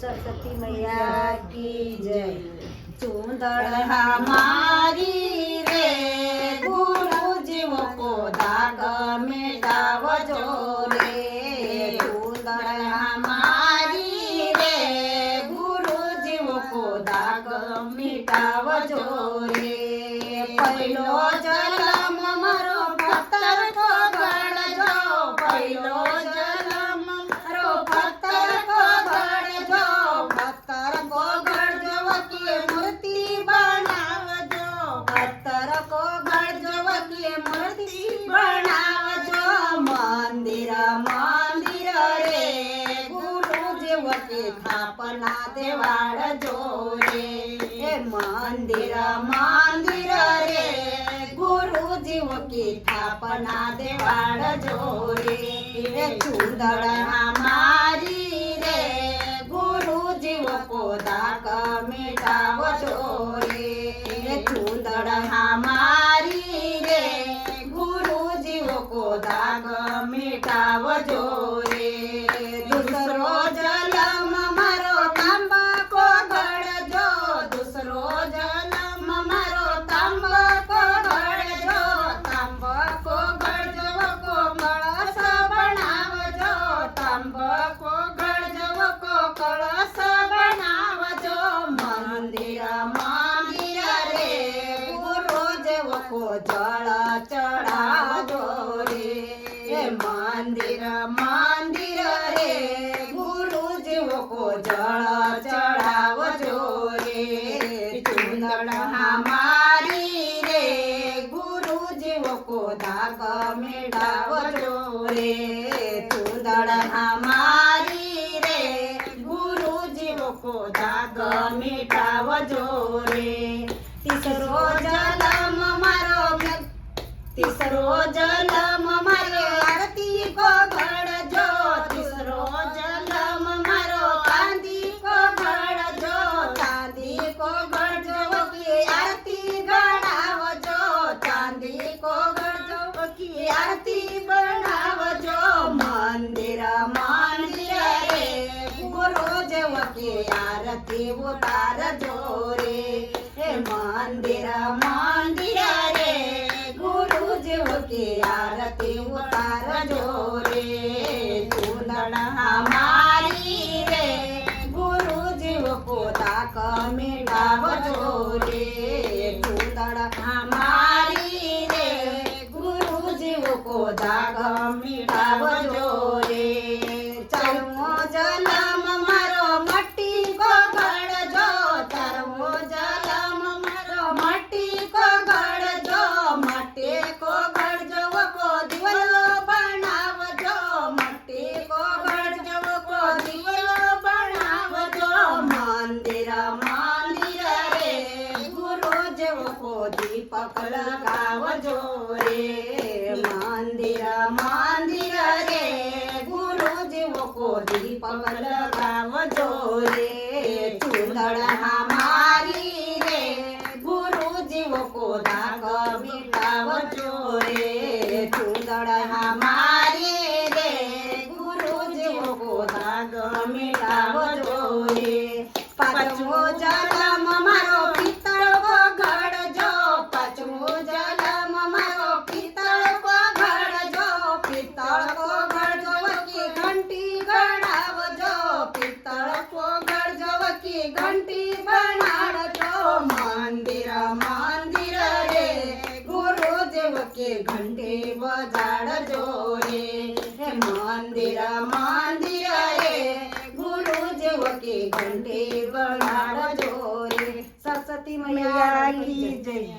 सरस्वती मैया की जय। चूंदड़ हमारी रे गुरु जीव को दाग मिटावजो रे। चूंदड़ हमारी रे गुरु जीव को दाग मिटावजो रे। पहिलो जन्म मारो पत्थर को गणजो, पहिलो जन्म मारो पत्थर को गणजो, पत्थर को गणजो की मूर्ति बनावजो, पत्थर को गणजो की मूर्ति बनावजो। मंदिर मंदिर रे गुरु जीव की स्थापना देवाड़जो रे। मंदिर मंदिर रे गुरु जीव की स्थापना देवाड़जो रे। चूंदड़ हमारी रे गुरु जीव को दाग मिटावजो रे। चूंदड़ हमारी रे गुरु जीव को दाग मिटावजो रे। दूसरो जन्म मारो तांबा को गणजो, दूसरो जन्म मारो तांबा को गणजो, तांबा को गणजो को कळश बनावजो, तांबा को गणजो को कळश बनावजो। मंदिर मंदिर रे गुरु जीव को जल चढ़ावजो रे। मंदिर मंदिर रे गुरु जीव को जल चढ़ावजो रे। चूंदड़ हमारी रे गुरु जीव को दाग मिटावजो रे। चूंदड़ हमारी रे गुरु जीव को दाग मिटावजो रे। तीसरो जन्म मारो, तीसरो जन्म मारो आरती को गणजो, तीसरो जन्म मारो चांदी को गणजो, चांदी को गणजो की आरती गणावजो, चांदी को गणजो की आरती बनावजो। मंदिर मंदिर रे गुरु जीव की आरती उतारजो रे। मंदिर मंदिर रे गुरु जीव की आरती उतारजो रे। चूंदड़ हमारी रे गुरु जीव को दाग मिटावजो रे। चूंदड़ हमारी रे गुरु जीव को दाग मिटावजो रे। चरमो जन्म मारो मट्टी को गणजो, चरमो जन्म मारो मट्टी को गणजो, मट्टी को गणजो को दिवलो बनावजो, मट्टी को गणजो को दिवलो बनावजो। मंदिर मंदिर रे गुरु जीव को दीपक लगावजो रे। मंदिर मंदिर रे गुरु जीव को दीपक लगावजो रे। चूंदड़ हमारी रे गुरु जीव को दाग मिटावजो रे। चूंदड़ हमारी रे गुरु जीव को दाग मिटावजो रे। पांचवो जन्म मारो पित्तल को गणजो, पांचवो जन्म मारो पित्तल को गणजो, पित्तल को गणजो की घंटी गणावजो, पित्तल को गणजो की घंटी बनावजो। मंदिर मंदिर रे गुरु जीव की घंटी बजाड़जो रे। मंदिर मंदिर रे गुरु जीव की घंटी बजाड़जो रे। सरस्वती मैया की जय।